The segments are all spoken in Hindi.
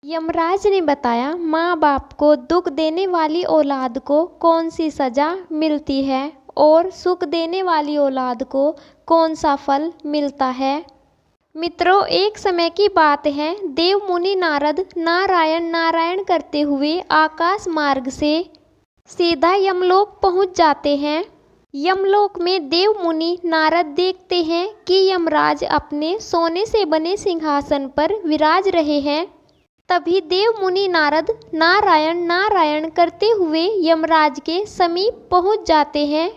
यमराज ने बताया, माँ बाप को दुख देने वाली औलाद को कौन सी सज़ा मिलती है और सुख देने वाली औलाद को कौन सा फल मिलता है। मित्रों, एक समय की बात है, देव मुनि नारद नारायण नारायण करते हुए आकाश मार्ग से सीधा यमलोक पहुँच जाते हैं। यमलोक में देव मुनि नारद देखते हैं कि यमराज अपने सोने से बने सिंहासन पर विराज रहे हैं। तभी देव मुनि नारद नारायण नारायण करते हुए यमराज के समीप पहुंच जाते हैं।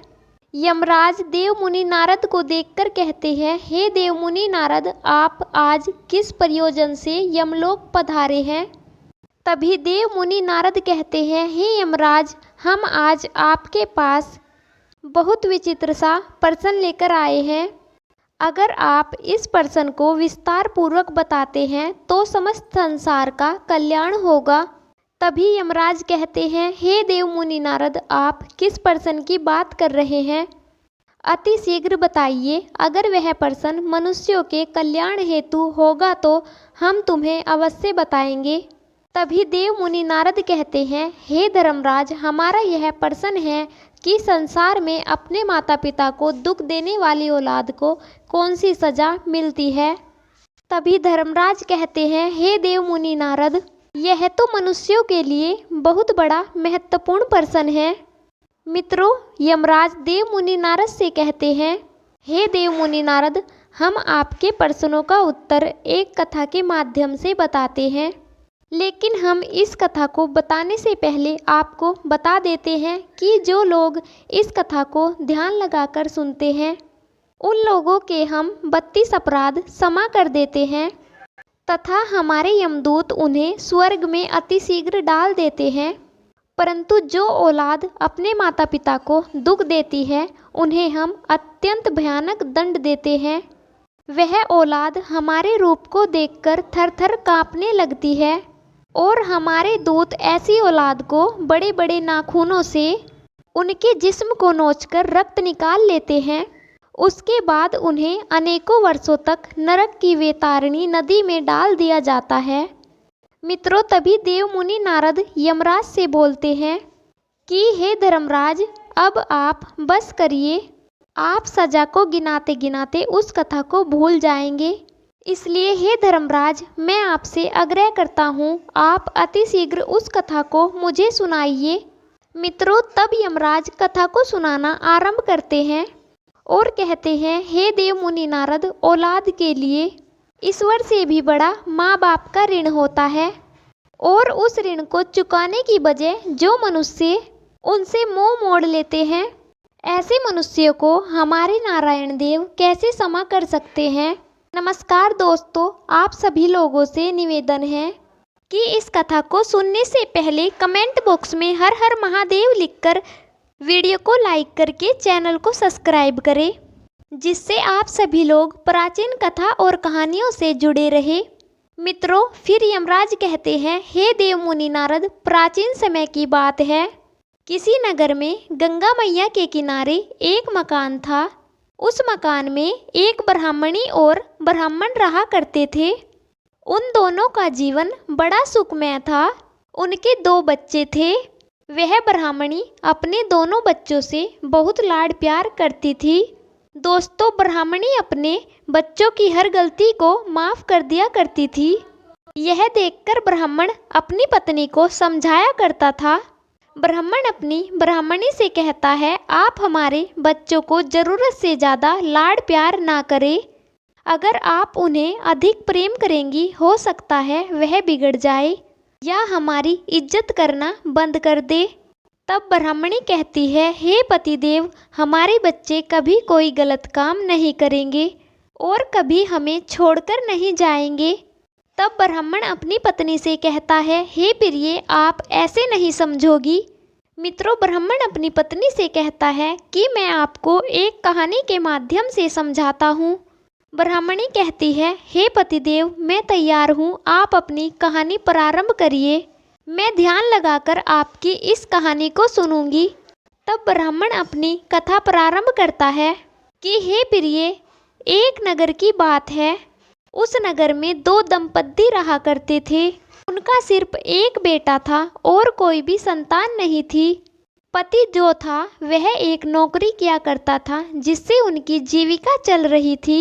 यमराज देव मुनि नारद को देखकर कहते हैं, हे देव मुनि नारद, आप आज किस प्रयोजन से यमलोक पधारे हैं। तभी देव मुनि नारद कहते हैं, हे यमराज, हम आज आपके पास बहुत विचित्र सा प्रश्न लेकर आए हैं। अगर आप इस प्रश्न को विस्तार पूर्वक बताते हैं तो समस्त संसार का कल्याण होगा। तभी यमराज कहते हैं, हे देव मुनि नारद, आप किस प्रश्न की बात कर रहे हैं, अति शीघ्र बताइए। अगर वह प्रश्न मनुष्यों के कल्याण हेतु होगा तो हम तुम्हें अवश्य बताएंगे। तभी देव मुनि नारद कहते हैं, हे धर्मराज, हमारा यह प्रश्न है कि संसार में अपने माता पिता को दुख देने वाली औलाद को कौन सी सज़ा मिलती है। तभी धर्मराज कहते हैं, हे देव मुनि नारद, यह तो मनुष्यों के लिए बहुत बड़ा महत्वपूर्ण प्रश्न है। मित्रों, यमराज देव मुनि नारद से कहते हैं, हे देव मुनि नारद, हम आपके प्रश्नों का उत्तर एक कथा के माध्यम से बताते हैं, लेकिन हम इस कथा को बताने से पहले आपको बता देते हैं कि जो लोग इस कथा को ध्यान लगाकर सुनते हैं उन लोगों के हम 32 अपराध क्षमा कर देते हैं तथा हमारे यमदूत उन्हें स्वर्ग में अतिशीघ्र डाल देते हैं। परंतु जो औलाद अपने माता पिता को दुख देती है उन्हें हम अत्यंत भयानक दंड देते हैं। वह औलाद हमारे रूप को देखकर थर थर काँपने लगती है और हमारे दूत ऐसी औलाद को बड़े बड़े नाखूनों से उनके जिस्म को नोचकर रक्त निकाल लेते हैं। उसके बाद उन्हें अनेकों वर्षों तक नरक की वैतारणी नदी में डाल दिया जाता है। मित्रों, तभी देव मुनि नारद यमराज से बोलते हैं कि हे धर्मराज, अब आप बस करिए, आप सजा को गिनाते गिनाते उस कथा को भूल जाएंगे। इसलिए हे धर्मराज, मैं आपसे आग्रह करता हूँ, आप अतिशीघ्र उस कथा को मुझे सुनाइए। मित्रों, तब यमराज कथा को सुनाना आरंभ करते हैं और कहते हैं, हे देव मुनि नारद, औलाद के लिए ईश्वर से भी बड़ा माँ बाप का ऋण होता है और उस ऋण को चुकाने की बजाय जो मनुष्य उनसे मुंह मोड़ लेते हैं, ऐसे मनुष्यों को हमारे नारायण देव कैसे क्षमा कर सकते हैं। नमस्कार दोस्तों, आप सभी लोगों से निवेदन है कि इस कथा को सुनने से पहले कमेंट बॉक्स में हर हर महादेव लिखकर वीडियो को लाइक करके चैनल को सब्सक्राइब करें, जिससे आप सभी लोग प्राचीन कथा और कहानियों से जुड़े रहे। मित्रों, फिर यमराज कहते हैं, हे देव मुनि नारद, प्राचीन समय की बात है, किसी नगर में गंगा मैया के किनारे एक मकान था। उस मकान में एक ब्राह्मणी और ब्राह्मण रहा करते थे। उन दोनों का जीवन बड़ा सुखमय था। उनके 2 बच्चे थे। वह ब्राह्मणी अपने दोनों बच्चों से बहुत लाड प्यार करती थी। दोस्तों, ब्राह्मणी अपने बच्चों की हर गलती को माफ़ कर दिया करती थी। यह देखकर ब्राह्मण अपनी पत्नी को समझाया करता था। ब्राह्मण अपनी ब्राह्मणी से कहता है, आप हमारे बच्चों को ज़रूरत से ज़्यादा लाड प्यार ना करें। अगर आप उन्हें अधिक प्रेम करेंगी, हो सकता है वह बिगड़ जाए या हमारी इज्जत करना बंद कर दे। तब ब्राह्मणी कहती है, हे पतिदेव, हमारे बच्चे कभी कोई गलत काम नहीं करेंगे और कभी हमें छोड़कर नहीं जाएंगे। तब ब्राह्मण अपनी पत्नी से कहता है, हे प्रिय, आप ऐसे नहीं समझोगी। मित्रों, ब्राह्मण अपनी पत्नी से कहता है कि मैं आपको एक कहानी के माध्यम से समझाता हूँ। ब्राह्मणी कहती है, हे पतिदेव, मैं तैयार हूँ, आप अपनी कहानी प्रारंभ करिए, मैं ध्यान लगाकर आपकी इस कहानी को सुनूंगी। तब ब्राह्मण अपनी कथा प्रारंभ करता है कि हे प्रिय, एक नगर की बात है। उस नगर में 2 दंपत्ति रहा करते थे। उनका सिर्फ एक बेटा था और कोई भी संतान नहीं थी। पति जो था वह एक नौकरी किया करता था जिससे उनकी जीविका चल रही थी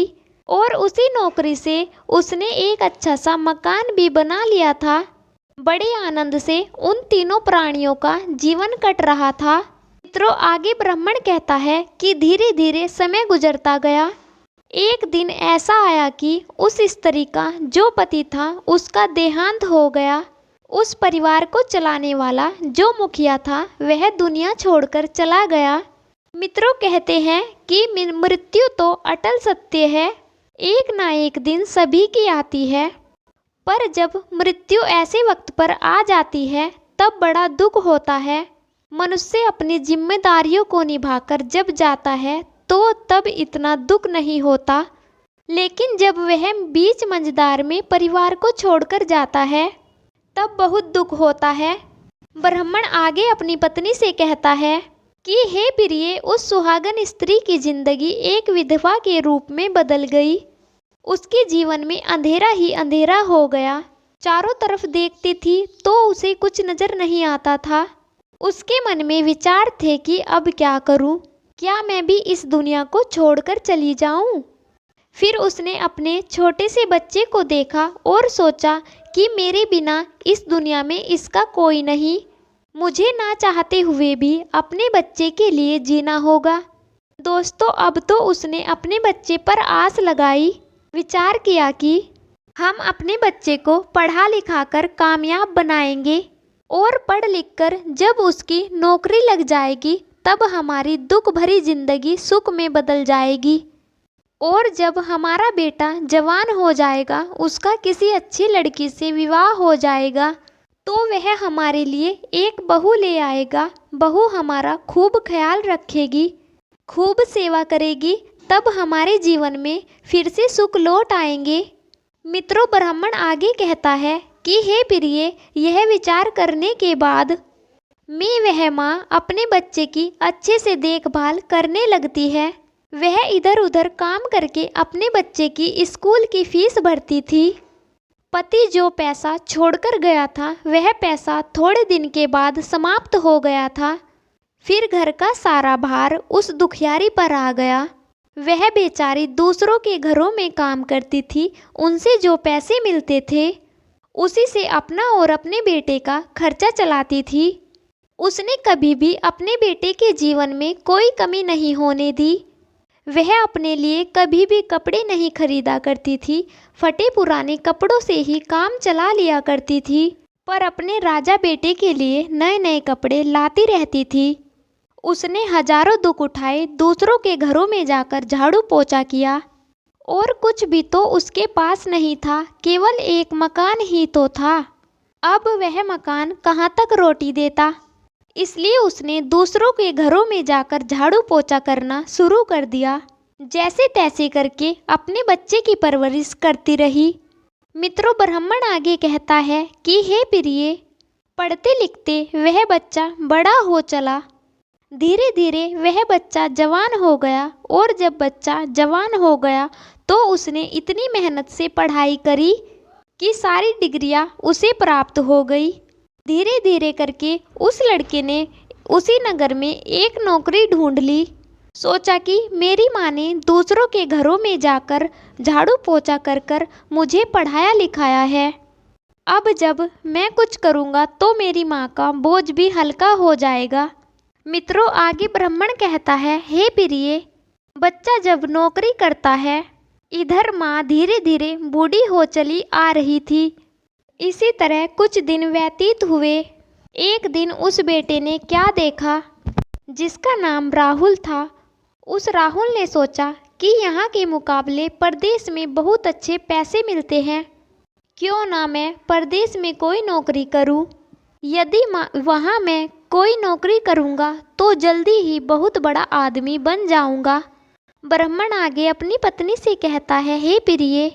और उसी नौकरी से उसने एक अच्छा सा मकान भी बना लिया था। बड़े आनंद से उन तीनों प्राणियों का जीवन कट रहा था। मित्रों, आगे ब्राह्मण कहता है कि धीरे धीरे समय गुजरता गया। एक दिन ऐसा आया कि उस स्त्री का जो पति था उसका देहांत हो गया। उस परिवार को चलाने वाला जो मुखिया था वह दुनिया छोड़कर चला गया। मित्रों, कहते हैं कि मृत्यु तो अटल सत्य है, एक ना एक दिन सभी की आती है। पर जब मृत्यु ऐसे वक्त पर आ जाती है तब बड़ा दुख होता है। मनुष्य अपनी जिम्मेदारियों को निभाकर जब जाता है तो तब इतना दुख नहीं होता, लेकिन जब वह बीच मंझदार में परिवार को छोड़कर जाता है तब बहुत दुख होता है। ब्राह्मण आगे अपनी पत्नी से कहता है कि हे प्रिय, उस सुहागन स्त्री की जिंदगी एक विधवा के रूप में बदल गई। उसके जीवन में अंधेरा ही अंधेरा हो गया। चारों तरफ देखती थी तो उसे कुछ नजर नहीं आता था। उसके मन में विचार थे कि अब क्या करूं? क्या मैं भी इस दुनिया को छोड़कर चली जाऊं? फिर उसने अपने छोटे से बच्चे को देखा और सोचा कि मेरे बिना इस दुनिया में इसका कोई नहीं। मुझे ना चाहते हुए भी अपने बच्चे के लिए जीना होगा। दोस्तों, अब तो उसने अपने बच्चे पर आस लगाई। विचार किया कि हम अपने बच्चे को पढ़ा लिखा कर कामयाब बनाएंगे और पढ़ लिख कर जब उसकी नौकरी लग जाएगी तब हमारी दुख भरी जिंदगी सुख में बदल जाएगी। और जब हमारा बेटा जवान हो जाएगा, उसका किसी अच्छी लड़की से विवाह हो जाएगा, तो वह हमारे लिए एक बहू ले आएगा। बहू हमारा खूब ख्याल रखेगी, खूब सेवा करेगी, तब हमारे जीवन में फिर से सुख लौट आएंगे। मित्रों, ब्राह्मण आगे कहता है कि हे प्रिय, यह विचार करने के बाद मैं वह माँ अपने बच्चे की अच्छे से देखभाल करने लगती है। वह इधर उधर काम करके अपने बच्चे की स्कूल की फीस भरती थी। पति जो पैसा छोड़कर गया था वह पैसा थोड़े दिन के बाद समाप्त हो गया था। फिर घर का सारा भार उस दुखियारी पर आ गया। वह बेचारी दूसरों के घरों में काम करती थी। उनसे जो पैसे मिलते थे उसी से अपना और अपने बेटे का खर्चा चलाती थी। उसने कभी भी अपने बेटे के जीवन में कोई कमी नहीं होने दी। वह अपने लिए कभी भी कपड़े नहीं खरीदा करती थी। फटे पुराने कपड़ों से ही काम चला लिया करती थी, पर अपने राजा बेटे के लिए नए नए कपड़े लाती रहती थी। उसने हजारों दुख उठाए, दूसरों के घरों में जाकर झाड़ू पोछा किया, और कुछ भी तो उसके पास नहीं था, केवल एक मकान ही तो था। अब वह मकान कहाँ तक रोटी देता, इसलिए उसने दूसरों के घरों में जाकर झाड़ू पोछा करना शुरू कर दिया। जैसे तैसे करके अपने बच्चे की परवरिश करती रही। मित्रों, ब्राह्मण आगे कहता है कि हे प्रिय, पढ़ते लिखते वह बच्चा बड़ा हो चला। धीरे धीरे वह बच्चा जवान हो गया, और जब बच्चा जवान हो गया तो उसने इतनी मेहनत से पढ़ाई करी कि सारी डिग्रियां उसे प्राप्त हो गई। धीरे धीरे करके उस लड़के ने उसी नगर में एक नौकरी ढूंढ ली। सोचा कि मेरी माँ ने दूसरों के घरों में जाकर झाड़ू पोछा कर कर मुझे पढ़ाया लिखाया है। अब जब मैं कुछ करूँगा तो मेरी माँ का बोझ भी हल्का हो जाएगा। मित्रों, आगे ब्राह्मण कहता है, हे प्रिय, बच्चा जब नौकरी करता है, इधर माँ धीरे धीरे बूढ़ी हो चली आ रही थी। इसी तरह कुछ दिन व्यतीत हुए। एक दिन उस बेटे ने क्या देखा, जिसका नाम राहुल था। उस राहुल ने सोचा कि यहाँ के मुकाबले परदेश में बहुत अच्छे पैसे मिलते हैं, क्यों ना मैं परदेश में कोई नौकरी करूँ। यदि वहाँ मैं कोई नौकरी करूँगा तो जल्दी ही बहुत बड़ा आदमी बन जाऊँगा। ब्राह्मण आगे अपनी पत्नी से कहता है, हे प्रिय,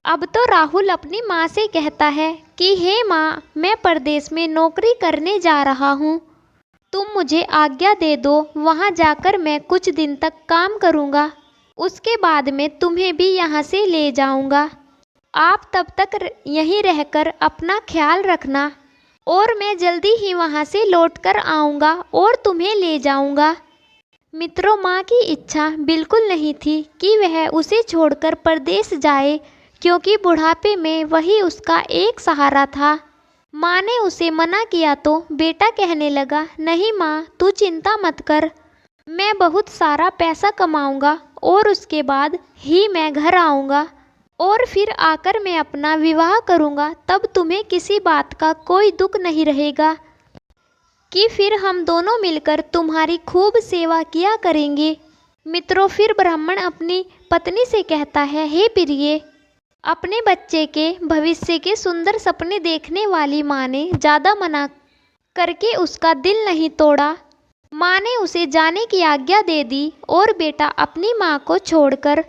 अब तो राहुल अपनी माँ से कहता है कि हे माँ, मैं परदेश में नौकरी करने जा रहा हूँ, तुम मुझे आज्ञा दे दो। वहाँ जाकर मैं कुछ दिन तक काम करूँगा, उसके बाद मैं तुम्हें भी यहाँ से ले जाऊँगा। आप तब तक यहीं रहकर अपना ख्याल रखना और मैं जल्दी ही वहाँ से लौट कर आऊँगा और तुम्हें ले जाऊँगा। मित्रों, माँ की इच्छा बिल्कुल नहीं थी कि वह उसे छोड़कर परदेश जाए, क्योंकि बुढ़ापे में वही उसका एक सहारा था। माँ ने उसे मना किया तो बेटा कहने लगा, नहीं माँ, तू चिंता मत कर, मैं बहुत सारा पैसा कमाऊँगा और उसके बाद ही मैं घर आऊँगा और फिर आकर मैं अपना विवाह करूँगा। तब तुम्हें किसी बात का कोई दुख नहीं रहेगा कि फिर हम दोनों मिलकर तुम्हारी खूब सेवा किया करेंगे। मित्रों, फिर ब्राह्मण अपनी पत्नी से कहता है, हे प्रिय, अपने बच्चे के भविष्य के सुंदर सपने देखने वाली माँ ने ज़्यादा मना करके उसका दिल नहीं तोड़ा। माँ ने उसे जाने की आज्ञा दे दी और बेटा अपनी माँ को छोड़कर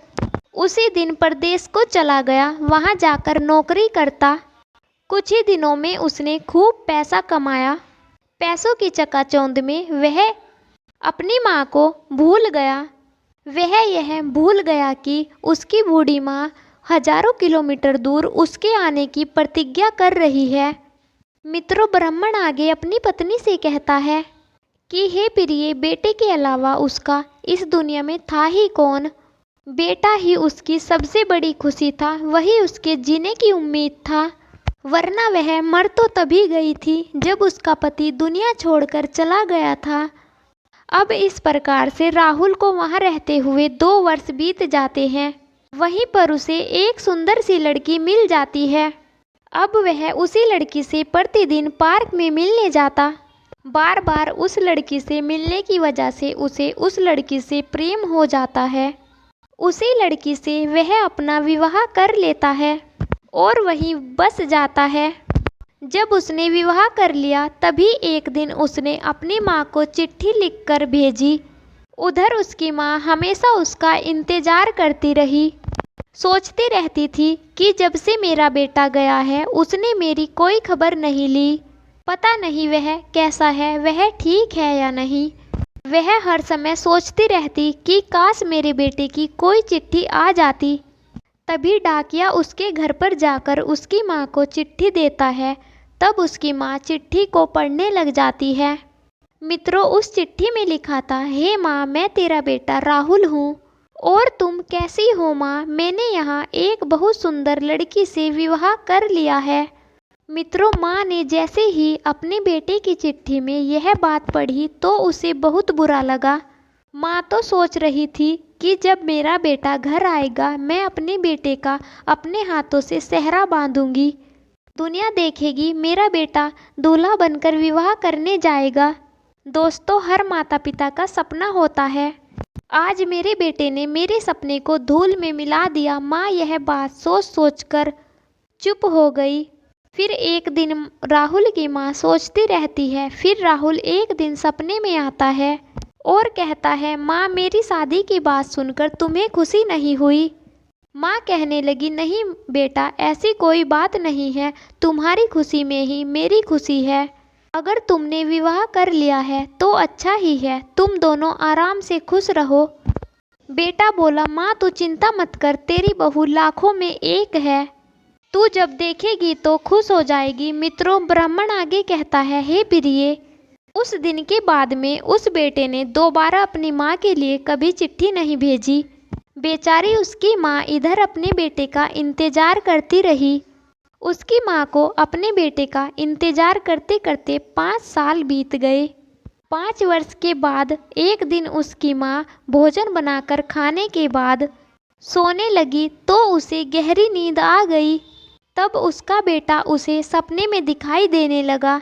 उसी दिन परदेश को चला गया। वहाँ जाकर नौकरी करता। कुछ ही दिनों में उसने खूब पैसा कमाया। पैसों की चकाचौंध में वह अपनी माँ को भूल गया। वह यह भूल गया कि उसकी बूढ़ी माँ हजारों किलोमीटर दूर उसके आने की प्रतिज्ञा कर रही है। मित्रों, ब्राह्मण आगे अपनी पत्नी से कहता है कि हे प्रिय, बेटे के अलावा उसका इस दुनिया में था ही कौन। बेटा ही उसकी सबसे बड़ी खुशी था, वही उसके जीने की उम्मीद था, वरना वह मर तो तभी गई थी जब उसका पति दुनिया छोड़कर चला गया था। अब इस प्रकार से राहुल को वहाँ रहते हुए 2 वर्ष बीत जाते हैं। वहीं पर उसे एक सुंदर सी लड़की मिल जाती है। अब वह उसी लड़की से प्रतिदिन पार्क में मिलने जाता। बार बार उस लड़की से मिलने की वजह से उसे उस लड़की से प्रेम हो जाता है। उसी लड़की से वह अपना विवाह कर लेता है और वहीं बस जाता है। जब उसने विवाह कर लिया तभी एक दिन उसने अपनी माँ को चिट्ठी लिखकर भेजी। उधर उसकी माँ हमेशा उसका इंतज़ार करती रही। सोचती रहती थी कि जब से मेरा बेटा गया है उसने मेरी कोई खबर नहीं ली। पता नहीं वह कैसा है, वह ठीक है या नहीं। वह हर समय सोचती रहती कि काश मेरे बेटे की कोई चिट्ठी आ जाती। तभी डाकिया उसके घर पर जाकर उसकी माँ को चिट्ठी देता है। तब उसकी माँ चिट्ठी को पढ़ने लग जाती है। मित्रों, उस चिट्ठी में लिखा था, हे माँ, मैं तेरा बेटा राहुल हूँ और तुम कैसी हो माँ। मैंने यहाँ एक बहुत सुंदर लड़की से विवाह कर लिया है। मित्रों, माँ ने जैसे ही अपने बेटे की चिट्ठी में यह बात पढ़ी तो उसे बहुत बुरा लगा। माँ तो सोच रही थी कि जब मेरा बेटा घर आएगा मैं अपने बेटे का अपने हाथों से सेहरा बांधूंगी। दुनिया देखेगी मेरा बेटा दूल्हा बनकर विवाह करने जाएगा। दोस्तों, हर माता पिता का सपना होता है। आज मेरे बेटे ने मेरे सपने को धूल में मिला दिया। माँ यह बात सोच सोच कर चुप हो गई। फिर एक दिन राहुल की माँ सोचती रहती है। फिर राहुल एक दिन सपने में आता है और कहता है, माँ, मेरी शादी की बात सुनकर तुम्हें खुशी नहीं हुई। माँ कहने लगी, नहीं बेटा, ऐसी कोई बात नहीं है, तुम्हारी खुशी में ही मेरी खुशी है। अगर तुमने विवाह कर लिया है तो अच्छा ही है, तुम दोनों आराम से खुश रहो। बेटा बोला, माँ तू चिंता मत कर, तेरी बहू लाखों में एक है, तू जब देखेगी तो खुश हो जाएगी। मित्रों, ब्राह्मण आगे कहता है, हे प्रिय, उस दिन के बाद में उस बेटे ने दोबारा अपनी माँ के लिए कभी चिट्ठी नहीं भेजी। बेचारी उसकी माँ इधर अपने बेटे का इंतज़ार करती रही। उसकी माँ को अपने बेटे का इंतज़ार करते करते 5 साल बीत गए। 5 वर्ष के बाद एक दिन उसकी माँ भोजन बनाकर खाने के बाद सोने लगी तो उसे गहरी नींद आ गई। तब उसका बेटा उसे सपने में दिखाई देने लगा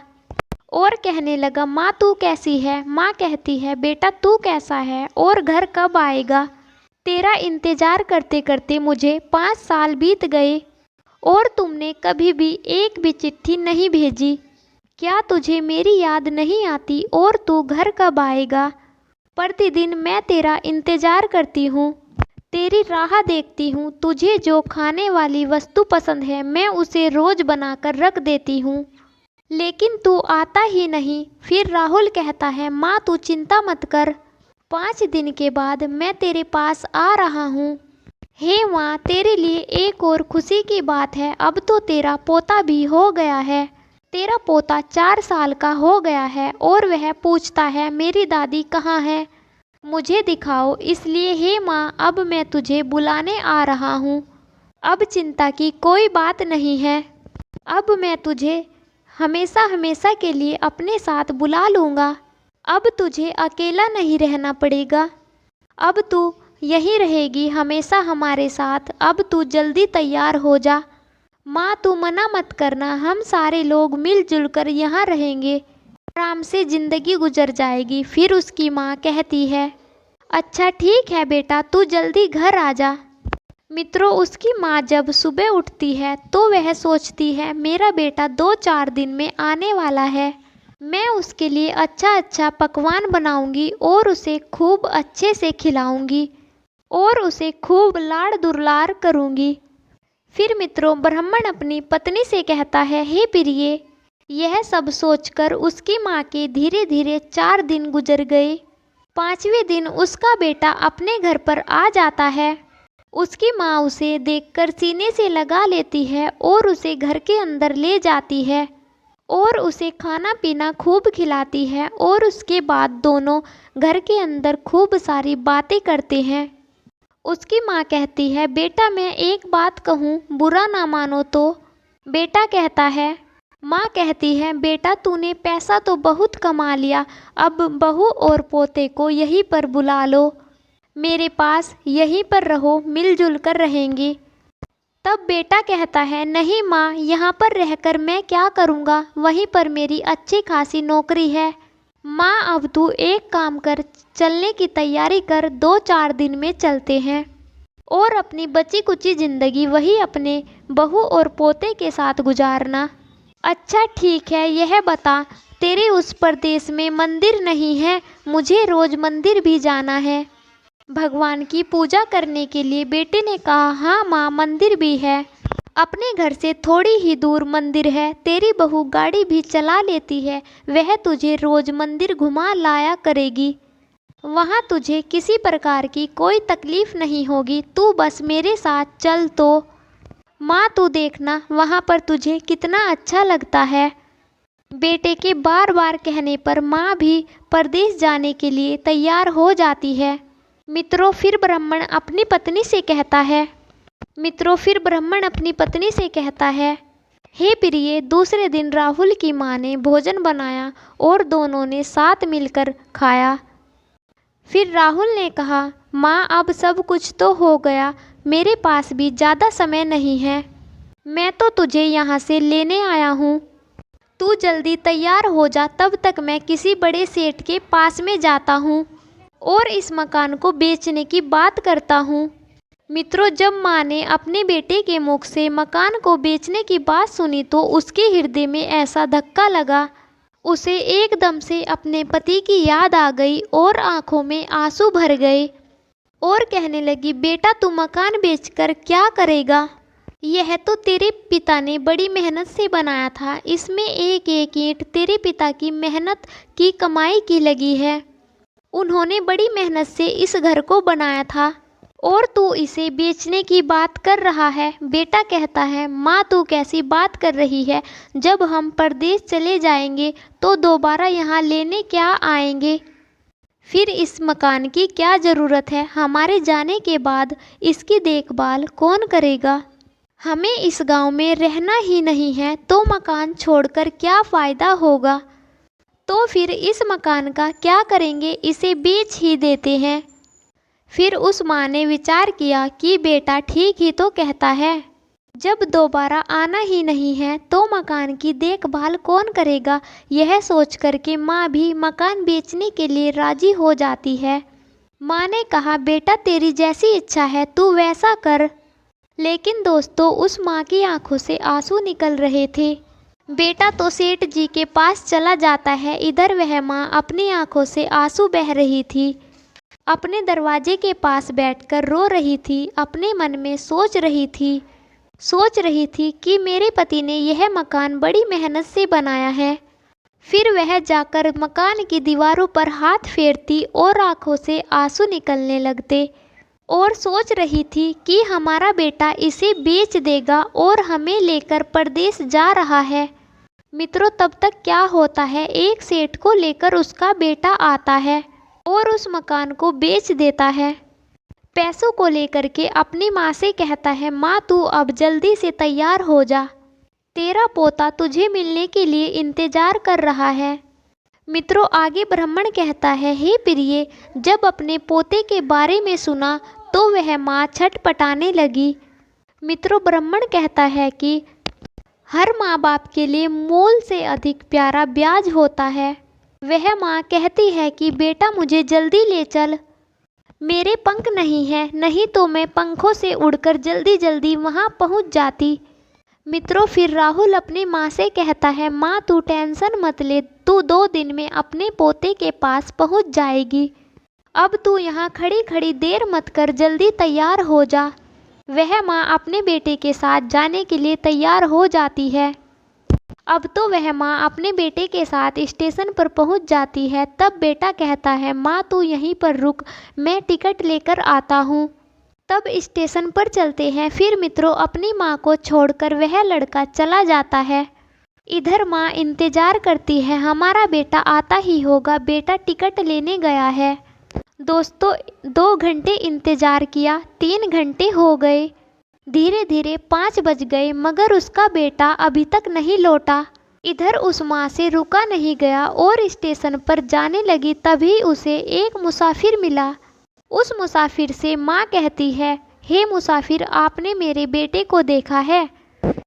और कहने लगा, माँ तू कैसी है। माँ कहती है, बेटा तू कैसा है और घर कब आएगा। तेरा इंतज़ार करते करते मुझे 5 साल बीत गए और तुमने कभी भी एक भी चिट्ठी नहीं भेजी। क्या तुझे मेरी याद नहीं आती और तू घर कब आएगा। प्रतिदिन मैं तेरा इंतज़ार करती हूँ, तेरी राह देखती हूँ। तुझे जो खाने वाली वस्तु पसंद है मैं उसे रोज़ बनाकर रख देती हूँ, लेकिन तू आता ही नहीं। फिर राहुल कहता है, माँ तू चिंता मत कर, 5 दिन के बाद मैं तेरे पास आ रहा हूँ। हे माँ, तेरे लिए एक और खुशी की बात है, अब तो तेरा पोता भी हो गया है। तेरा पोता 4 साल का हो गया है और वह पूछता है मेरी दादी कहाँ है, मुझे दिखाओ। इसलिए हे माँ, अब मैं तुझे बुलाने आ रहा हूँ। अब चिंता की कोई बात नहीं है। अब मैं तुझे हमेशा हमेशा के लिए अपने साथ बुला लूँगा। अब तुझे अकेला नहीं रहना पड़ेगा। अब तू यहीं रहेगी हमेशा हमारे साथ। अब तू जल्दी तैयार हो जा। माँ, तू मना मत करना, हम सारे लोग मिलजुल कर यहाँ रहेंगे, आराम से ज़िंदगी गुजर जाएगी। फिर उसकी माँ कहती है, अच्छा ठीक है बेटा, तू जल्दी घर आ जा। मित्रों, उसकी माँ जब सुबह उठती है तो वह सोचती है मेरा बेटा 2-4 दिन में आने वाला है। मैं उसके लिए अच्छा अच्छा पकवान बनाऊंगी और उसे खूब अच्छे से खिलाऊंगी और उसे खूब लाड़ दुलार करूंगी। फिर मित्रों, ब्राह्मण अपनी पत्नी से कहता है, हे प्रिय, यह सब सोचकर उसकी माँ के धीरे धीरे 4 दिन गुजर गए। 5वें दिन उसका बेटा अपने घर पर आ जाता है। उसकी माँ उसे देखकर सीने से लगा लेती है और उसे घर के अंदर ले जाती है और उसे खाना पीना खूब खिलाती है और उसके बाद दोनों घर के अंदर खूब सारी बातें करते हैं। उसकी माँ कहती है, बेटा मैं एक बात कहूँ, बुरा ना मानो तो। बेटा कहता है, माँ कहती है, बेटा तूने पैसा तो बहुत कमा लिया, अब बहू और पोते को यहीं पर बुला लो, मेरे पास यहीं पर रहो, मिलजुल कर रहेंगे। तब बेटा कहता है, नहीं माँ, यहाँ पर रहकर मैं क्या करूँगा, वहीं पर मेरी अच्छी खासी नौकरी है। माँ, अब तू एक काम कर, चलने की तैयारी कर, 2-4 दिन में चलते हैं और अपनी बची कुची ज़िंदगी वही अपने बहू और पोते के साथ गुजारना। अच्छा ठीक है, यह बता, तेरे उस प्रदेश में मंदिर नहीं है? मुझे रोज़ मंदिर भी जाना है भगवान की पूजा करने के लिए। बेटे ने कहा, हाँ माँ, मंदिर भी है, अपने घर से थोड़ी ही दूर मंदिर है। तेरी बहू गाड़ी भी चला लेती है, वह तुझे रोज़ मंदिर घुमा लाया करेगी, वहाँ तुझे किसी प्रकार की कोई तकलीफ़ नहीं होगी, तू बस मेरे साथ चल। तो माँ, तू देखना वहाँ पर तुझे कितना अच्छा लगता है। बेटे के बार बार कहने पर माँ भी परदेश जाने के लिए तैयार हो जाती है। मित्रों, फिर ब्राह्मण अपनी पत्नी से कहता है, हे प्रिय, दूसरे दिन राहुल की माँ ने भोजन बनाया और दोनों ने साथ मिलकर खाया। फिर राहुल ने कहा, माँ, अब सब कुछ तो हो गया, मेरे पास भी ज़्यादा समय नहीं है, मैं तो तुझे यहाँ से लेने आया हूँ, तू जल्दी तैयार हो जा, तब तक मैं किसी बड़े सेठ के पास में जाता हूँ और इस मकान को बेचने की बात करता हूँ। मित्रों, जब माँ ने अपने बेटे के मुख से मकान को बेचने की बात सुनी तो उसके हृदय में ऐसा धक्का लगा, उसे एकदम से अपने पति की याद आ गई और आंखों में आंसू भर गए और कहने लगी, बेटा तू मकान बेचकर क्या करेगा? यह तो तेरे पिता ने बड़ी मेहनत से बनाया था, इसमें एक एक ईंट तेरे पिता की मेहनत की कमाई की लगी है, उन्होंने बड़ी मेहनत से इस घर को बनाया था और तू इसे बेचने की बात कर रहा है। बेटा कहता है, माँ तू कैसी बात कर रही है, जब हम परदेश चले जाएंगे तो दोबारा यहाँ लेने क्या आएंगे, फिर इस मकान की क्या ज़रूरत है, हमारे जाने के बाद इसकी देखभाल कौन करेगा, हमें इस गांव में रहना ही नहीं है तो मकान छोड़कर क्या फ़ायदा होगा, तो फिर इस मकान का क्या करेंगे, इसे बेच ही देते हैं। फिर उस माँ ने विचार किया कि बेटा ठीक ही तो कहता है, जब दोबारा आना ही नहीं है तो मकान की देखभाल कौन करेगा। यह सोच कर के माँ भी मकान बेचने के लिए राजी हो जाती है। माँ ने कहा, बेटा तेरी जैसी इच्छा है तू वैसा कर। लेकिन दोस्तों, उस माँ की आंखों से आंसू निकल रहे थे। बेटा तो सेठ जी के पास चला जाता है, इधर वह माँ अपनी आंखों से आंसू बह रही थी, अपने दरवाजे के पास बैठकर रो रही थी, अपने मन में सोच रही थी कि मेरे पति ने यह मकान बड़ी मेहनत से बनाया है। फिर वह जाकर मकान की दीवारों पर हाथ फेरती और आंखों से आंसू निकलने लगते। और सोच रही थी कि हमारा बेटा इसे बेच देगा और हमें लेकर परदेश जा रहा है। मित्रों, तब तक क्या होता है, एक सेठ को लेकर उसका बेटा आता है और उस मकान को बेच देता है। पैसों को लेकर के अपनी माँ से कहता है, माँ तू अब जल्दी से तैयार हो जा, तेरा पोता तुझे मिलने के लिए इंतजार कर रहा है। मित्रों, आगे ब्राह्मण कहता है, हे प्रिय, जब अपने पोते के बारे में सुना तो वह माँ छटपटाने लगी। मित्रों, ब्राह्मण कहता है कि हर माँ बाप के लिए मोल से अधिक प्यारा ब्याज होता है। वह माँ कहती है कि बेटा मुझे जल्दी ले चल, मेरे पंख नहीं है, नहीं तो मैं पंखों से उड़कर जल्दी जल्दी वहाँ पहुँच जाती। मित्रों, फिर राहुल अपनी माँ से कहता है, माँ तू टेंशन मत ले, तू 2 दिन में अपने पोते के पास पहुँच जाएगी। अब तू यहाँ खड़ी खड़ी देर मत कर, जल्दी तैयार हो जा। वह माँ अपने बेटे के साथ जाने के लिए तैयार हो जाती है। अब तो वह माँ अपने बेटे के साथ स्टेशन पर पहुँच जाती है। तब बेटा कहता है, माँ तू यहीं पर रुक, मैं टिकट लेकर आता हूँ। तब स्टेशन पर चलते हैं। फिर मित्रों, अपनी माँ को छोड़कर वह लड़का चला जाता है। इधर माँ इंतजार करती है, हमारा बेटा आता ही होगा, बेटा टिकट लेने गया है। दोस्तों, 2 घंटे इंतजार किया, 3 घंटे हो गए, धीरे धीरे 5 बज गए, मगर उसका बेटा अभी तक नहीं लौटा। इधर उस माँ से रुका नहीं गया और स्टेशन पर जाने लगी। तभी उसे एक मुसाफिर मिला। उस मुसाफिर से माँ कहती है, हे मुसाफिर, आपने मेरे बेटे को देखा है?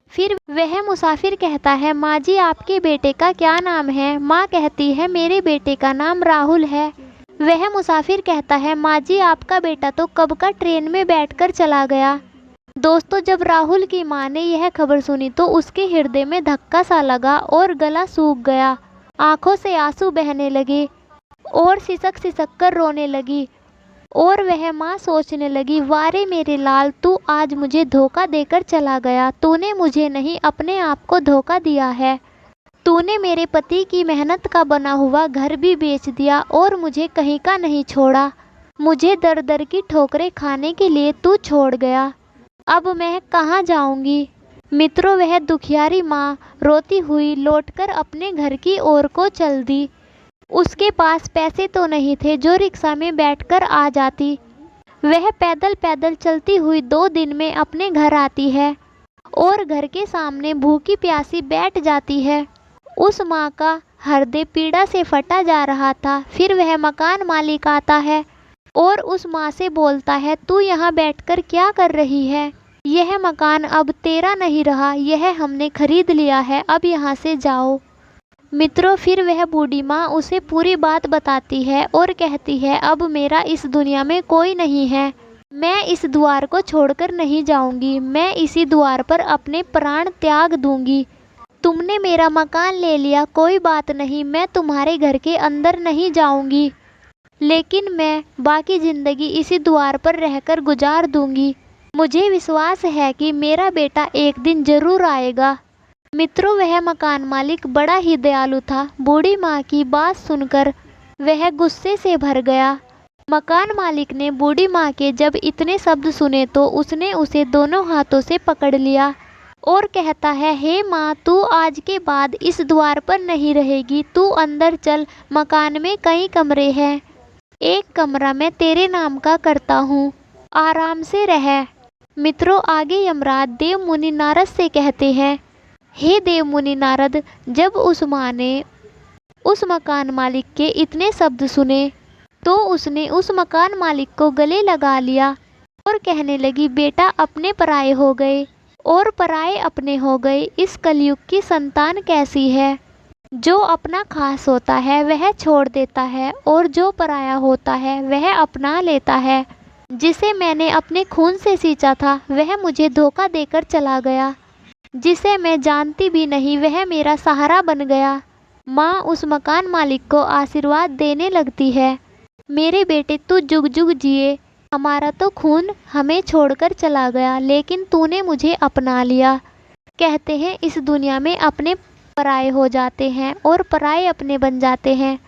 फिर वह मुसाफिर कहता है, माँ जी आपके बेटे का क्या नाम है? माँ कहती है, मेरे बेटे का नाम राहुल है। वह मुसाफिर कहता है, माँ जी आपका बेटा तो कब का ट्रेन में बैठकर चला गया। दोस्तों, जब राहुल की माँ ने यह खबर सुनी तो उसके हृदय में धक्का सा लगा और गला सूख गया, आंखों से आंसू बहने लगे और सिसक सिसक कर रोने लगी। और वह माँ सोचने लगी, वारे मेरे लाल, तू आज मुझे धोखा देकर चला गया। तूने मुझे नहीं, अपने आप को धोखा दिया है। तूने मेरे पति की मेहनत का बना हुआ घर भी बेच दिया और मुझे कहीं का नहीं छोड़ा। मुझे दर दर की ठोकरें खाने के लिए तू छोड़ गया। अब मैं कहाँ जाऊँगी? मित्रों, वह दुखियारी माँ रोती हुई लौटकर अपने घर की ओर को चल दी। उसके पास पैसे तो नहीं थे जो रिक्शा में बैठकर आ जाती। वह पैदल पैदल चलती हुई 2 दिन में अपने घर आती है और घर के सामने भूखी प्यासी बैठ जाती है। उस माँ का हृदय पीड़ा से फटा जा रहा था। फिर वह मकान मालिक आता है और उस माँ से बोलता है, तू यहाँ बैठकर क्या कर रही है? यह मकान अब तेरा नहीं रहा, यह हमने खरीद लिया है, अब यहाँ से जाओ। मित्रों, फिर वह बूढ़ी माँ उसे पूरी बात बताती है और कहती है, अब मेरा इस दुनिया में कोई नहीं है, मैं इस द्वार को छोड़कर नहीं जाऊंगी, मैं इसी द्वार पर अपने प्राण त्याग दूंगी। तुमने मेरा मकान ले लिया, कोई बात नहीं, मैं तुम्हारे घर के अंदर नहीं जाऊंगी, लेकिन मैं बाकी ज़िंदगी इसी द्वार पर रहकर गुजार दूंगी। मुझे विश्वास है कि मेरा बेटा एक दिन ज़रूर आएगा। मित्रों, वह मकान मालिक बड़ा ही दयालु था। बूढ़ी माँ की बात सुनकर वह गुस्से से भर गया। मकान मालिक ने बूढ़ी माँ के जब इतने शब्द सुने तो उसने उसे दोनों हाथों से पकड़ लिया और कहता है, हे माँ, तू आज के बाद इस द्वार पर नहीं रहेगी, तू अंदर चल, मकान में कई कमरे हैं, एक कमरा मैं तेरे नाम का करता हूँ, आराम से रह। मित्रों, आगे यमराज देव मुनि नारद से कहते हैं, हे देव मुनि नारद, जब उस माँ ने उस मकान मालिक के इतने शब्द सुने तो उसने उस मकान मालिक को गले लगा लिया और कहने लगी, बेटा अपने पराये हो गए और पराये अपने हो गए। इस कलयुग की संतान कैसी है? जो अपना खास होता है वह छोड़ देता है और जो पराया होता है वह अपना लेता है। जिसे मैंने अपने खून से सींचा था वह मुझे धोखा देकर चला गया, जिसे मैं जानती भी नहीं वह मेरा सहारा बन गया। माँ उस मकान मालिक को आशीर्वाद देने लगती है, मेरे बेटे तू जुग जुग जिए, हमारा तो खून हमें छोड़कर चला गया, लेकिन तूने मुझे अपना लिया। कहते हैं इस दुनिया में अपने पराये हो जाते हैं और पराये अपने बन जाते हैं।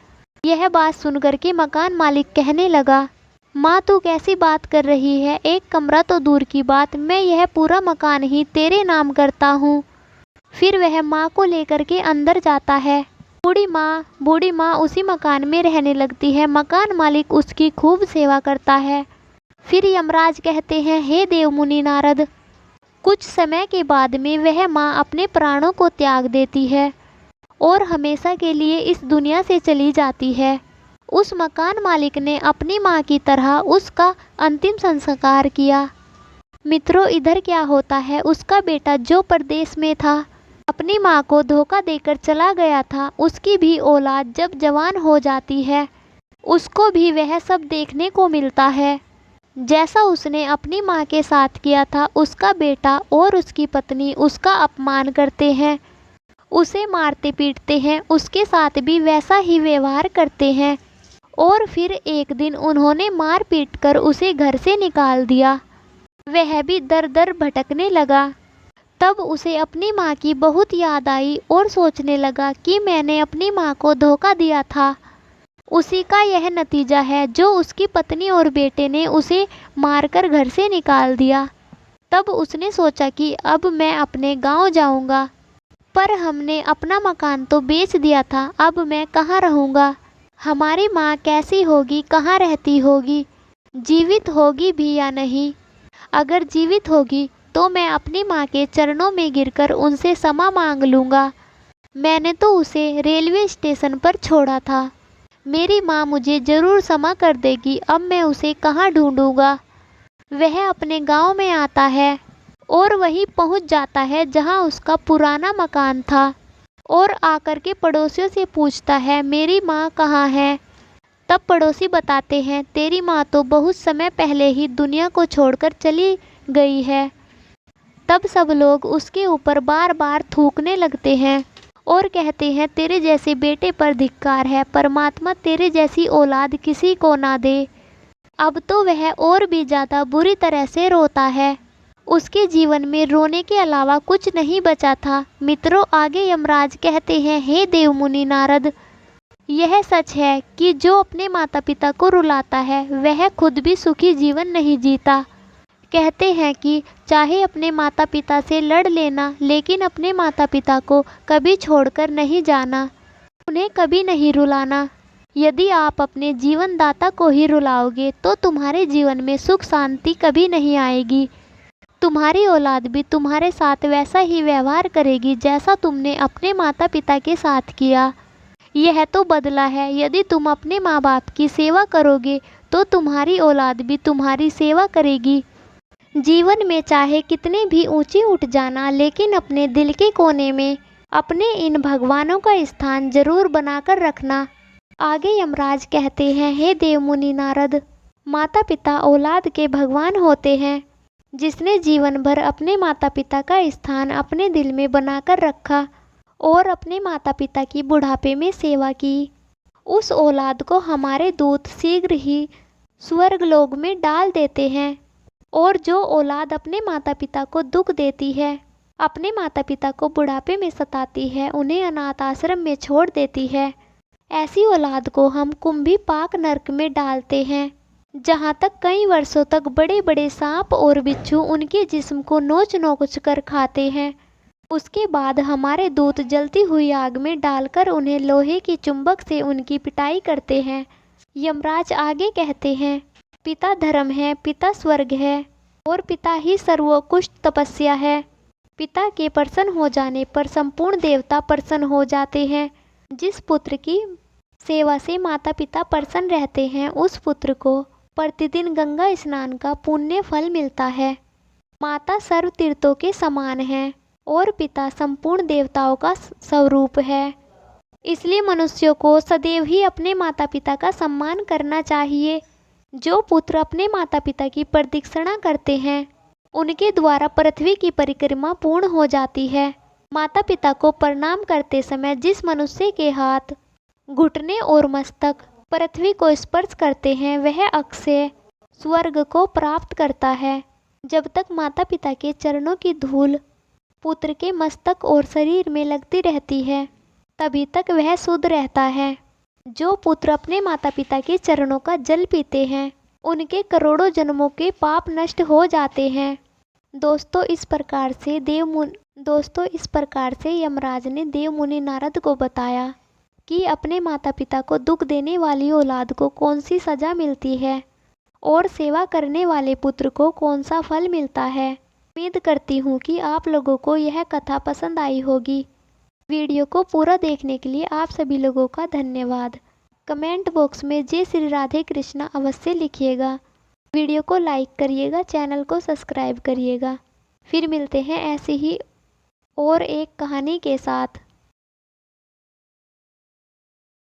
यह बात सुनकर के मकान मालिक कहने लगा, माँ तू कैसी बात कर रही है, एक कमरा तो दूर की बात, मैं यह पूरा मकान ही तेरे नाम करता हूँ। फिर वह माँ को लेकर के अंदर जाता है। बूढ़ी माँ उसी मकान में रहने लगती है। मकान मालिक उसकी खूब सेवा करता है। फिर यमराज कहते हैं, हे देव मुनि नारद। कुछ समय के बाद में वह माँ अपने प्राणों को त्याग देती है और हमेशा के लिए इस दुनिया से चली जाती है। उस मकान मालिक ने अपनी माँ की तरह उसका अंतिम संस्कार किया। मित्रों, इधर क्या होता है, उसका बेटा जो परदेश में था, अपनी माँ को धोखा देकर चला गया था, उसकी भी औलाद जब जवान हो जाती है, उसको भी वह सब देखने को मिलता है। जैसा उसने अपनी माँ के साथ किया था, उसका बेटा और उसकी पत्नी उसका अपमान करते हैं, उसे मारते पीटते हैं, उसके साथ भी वैसा ही व्यवहार करते हैं। और फिर एक दिन उन्होंने मार पीट कर उसे घर से निकाल दिया। वह भी दर दर भटकने लगा। तब उसे अपनी माँ की बहुत याद आई और सोचने लगा कि मैंने अपनी माँ को धोखा दिया था। उसी का यह नतीजा है जो उसकी पत्नी और बेटे ने उसे मारकर घर से निकाल दिया। तब उसने सोचा कि अब मैं अपने गांव जाऊंगा, पर हमने अपना मकान तो बेच दिया था, अब मैं कहाँ रहूँगा? हमारी माँ कैसी होगी, कहाँ रहती होगी, जीवित होगी भी या नहीं? अगर जीवित होगी तो मैं अपनी माँ के चरणों में गिरकर उनसे क्षमा मांग लूँगा। मैंने तो उसे रेलवे स्टेशन पर छोड़ा था, मेरी माँ मुझे ज़रूर क्षमा कर देगी। अब मैं उसे कहाँ ढूँढूँगा? वह अपने गांव में आता है और वहीं पहुंच जाता है जहां उसका पुराना मकान था, और आकर के पड़ोसियों से पूछता है, मेरी माँ कहाँ है? तब पड़ोसी बताते हैं, तेरी माँ तो बहुत समय पहले ही दुनिया को छोड़कर चली गई है। तब सब लोग उसके ऊपर बार बार थूकने लगते हैं और कहते हैं, तेरे जैसे बेटे पर धिक्कार है, परमात्मा तेरे जैसी औलाद किसी को ना दे। अब तो वह और भी ज़्यादा बुरी तरह से रोता है। उसके जीवन में रोने के अलावा कुछ नहीं बचा था। मित्रों, आगे यमराज कहते हैं, हे देव मुनि नारद, यह सच है कि जो अपने माता पिता को रुलाता है वह खुद भी सुखी जीवन नहीं जीता। कहते हैं कि चाहे अपने माता पिता से लड़ लेना, लेकिन अपने माता पिता को कभी छोड़कर नहीं जाना, उन्हें कभी नहीं रुलाना। यदि आप अपने जीवन दाता को ही रुलाओगे तो तुम्हारे जीवन में सुख शांति कभी नहीं आएगी। तुम्हारी औलाद भी तुम्हारे साथ वैसा ही व्यवहार करेगी जैसा तुमने अपने माता पिता के साथ किया। यह तो बदला है। यदि तुम अपने माँ बाप की सेवा करोगे तो तुम्हारी औलाद भी तुम्हारी सेवा करेगी। जीवन में चाहे कितने भी ऊंचे उठ जाना, लेकिन अपने दिल के कोने में अपने इन भगवानों का स्थान जरूर बनाकर रखना। आगे यमराज कहते हैं, हे देव मुनि नारद, माता पिता औलाद के भगवान होते हैं। जिसने जीवन भर अपने माता पिता का स्थान अपने दिल में बनाकर रखा और अपने माता पिता की बुढ़ापे में सेवा की, उस औलाद को हमारे दूत शीघ्र ही स्वर्ग लोक में डाल देते हैं। और जो औलाद अपने माता पिता को दुख देती है, अपने माता पिता को बुढ़ापे में सताती है, उन्हें अनाथ आश्रम में छोड़ देती है, ऐसी औलाद को हम कुंभी पाक नरक में डालते हैं, जहाँ तक कई वर्षों तक बड़े बड़े सांप और बिच्छू उनके जिस्म को नोच नोच कर खाते हैं। उसके बाद हमारे दूत जलती हुई आग में डालकर उन्हें लोहे की चुंबक से उनकी पिटाई करते हैं। यमराज आगे कहते हैं, पिता धर्म है, पिता स्वर्ग है और पिता ही सर्वोत्कृष्ट तपस्या है। पिता के प्रसन्न हो जाने पर संपूर्ण देवता प्रसन्न हो जाते हैं। जिस पुत्र की सेवा से माता पिता प्रसन्न रहते हैं, उस पुत्र को प्रतिदिन गंगा स्नान का पुण्य फल मिलता है। माता सर्व तीर्थों के समान है और पिता संपूर्ण देवताओं का स्वरूप है। इसलिए मनुष्यों को सदैव ही अपने माता पिता का सम्मान करना चाहिए। जो पुत्र अपने माता पिता की प्रदक्षिणा करते हैं, उनके द्वारा पृथ्वी की परिक्रमा पूर्ण हो जाती है। माता पिता को प्रणाम करते समय जिस मनुष्य के हाथ, घुटने और मस्तक पृथ्वी को स्पर्श करते हैं, वह अक्षय स्वर्ग को प्राप्त करता है। जब तक माता पिता के चरणों की धूल पुत्र के मस्तक और शरीर में लगती रहती है, तभी तक वह शुद्ध रहता है। जो पुत्र अपने माता पिता के चरणों का जल पीते हैं, उनके करोड़ों जन्मों के पाप नष्ट हो जाते हैं। दोस्तों इस प्रकार से यमराज ने देव मुनि नारद को बताया कि अपने माता पिता को दुख देने वाली औलाद को कौन सी सजा मिलती है और सेवा करने वाले पुत्र को कौन सा फल मिलता है। उम्मीद करती हूँ कि आप लोगों को यह कथा पसंद आई होगी। वीडियो को पूरा देखने के लिए आप सभी लोगों का धन्यवाद। कमेंट बॉक्स में जय श्री राधे कृष्णा अवश्य लिखिएगा। वीडियो को लाइक करिएगा, चैनल को सब्सक्राइब करिएगा। फिर मिलते हैं ऐसे ही और एक कहानी के साथ।